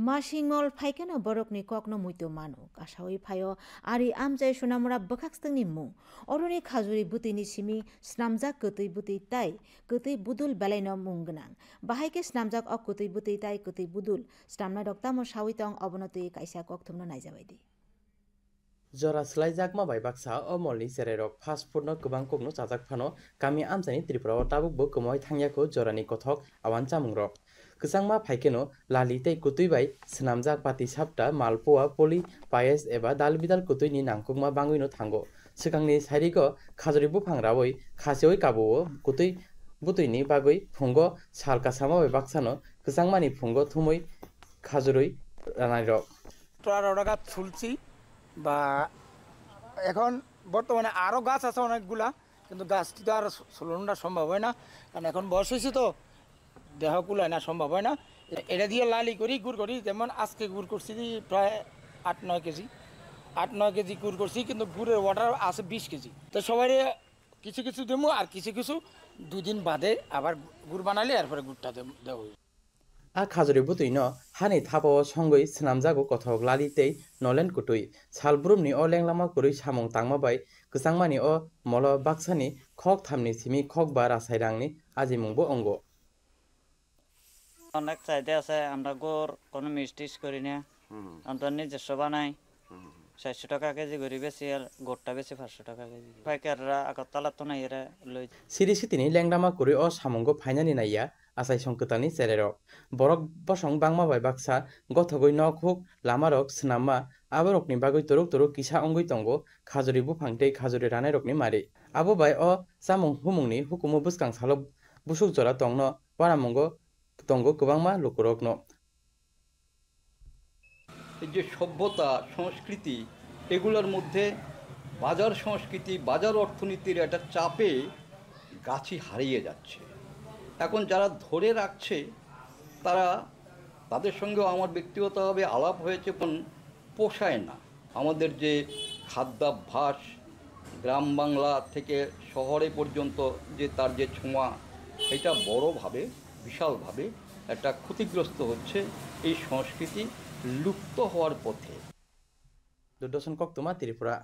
Masingmol faikeno borokni kokno muito mano kasawi phayo ari amjai sunamura bokhakstingni mu oroni khajuri butini simi snamjak kutui butui tai kutui budul belaino munggnang bahaike snamjak ok kutui butui tai kutui budul snamna doktamo sawitong obonotui kaisa kokthumno naijabaidi Jora slaijak bai baksa o molni chererok fast food no kubang kokno chajak phano kami amjani tripura o tabuk bo kumoi thangyako jorani kothok awan chamungrok kwchangma phaikeno lali tei kutui bai swnamjak pati sapta malpoa poli payes eba dal bidal kutui ni nangkukma bangui no thango swkangni sairiko khajuri buphang rawoi khaseoi kabuo kutui butuini bagui phungo salkasama bai baksano kwchangmani phungo thumui khajurui ranairok তোরা তুলছি বা এখন বর্তমানে আরও গাছ আছে অনেকগুলা কিন্তু গাছটি তো আর ঝুলানোটা সম্ভব হয় না কারণ এখন বয়স হয়েছে তো দেহ কুলায় না সম্ভব হয় না এটা দিয়ে লালি করি গুড় করি যেমন আজকে গুড় করছি প্রায় ৮-৯ কেজি ৮-৯ কেজি গুড় করছি কিন্তু গুড়ের ওয়াটার আছে ২০ কেজি তো সবাই কিছু কিছু দেবো আর কিছু কিছু ২ দিন বাদে আবার গুড় বানালে এরপরে গুড়টা দেওয়া হবে a khajuri butui no hani thapao songoi snamjago kothok lali tei nolen kutui salbrumni o lenglama kurui samung tangma bai kwchangmani o molo baksani khok thamni simi khok ba rasairangni ajimungbo ongo অনেক চাহিদা আছে আমরা গুড় কোনো মিষ্টিস করি না আমরা নিজস্ব বানাই 400 টাকা কেজি গরি বেশি আর গুড়টা বেশি 500 টাকা কেজি পাইকাররা আগরতলা তো নাই এরা লই siri sitini lenglama kurui o samungo phainani naiya asai songkutani chererok borok bosong bangma bai baksa gothogoi nokhuk lamarok snamma aborokni bagui turuk turuk kisa ongoi tongo khajuri buphang tei khajuri ranairokni mari abo bai o samung humungni hukumu buskang salok busuk jora tongno paramungo tongo kwbangma lukurokno এই যে সভ্যতা সংস্কৃতি এগুলোর মধ্যে বাজার সংস্কৃতি বাজার অর্থনীতির একটা চাপে গাছই হারিয়ে যাচ্ছে এখন যারা ধরে রাখছে তারা তাদের সঙ্গেও আমার ব্যক্তিগতভাবে আলাপ হয়েছে পোষায় না আমাদের যে খাদ্যাভ্যাস গ্রাম বাংলা থেকে শহরে পর্যন্ত যে তার যে ছোঁয়া এটা বড়ভাবে বিশালভাবে একটা ক্ষতিগ্রস্ত হচ্ছে এই সংস্কৃতি লুপ্ত হওয়ার পথে Dudosson Koktuma Tripura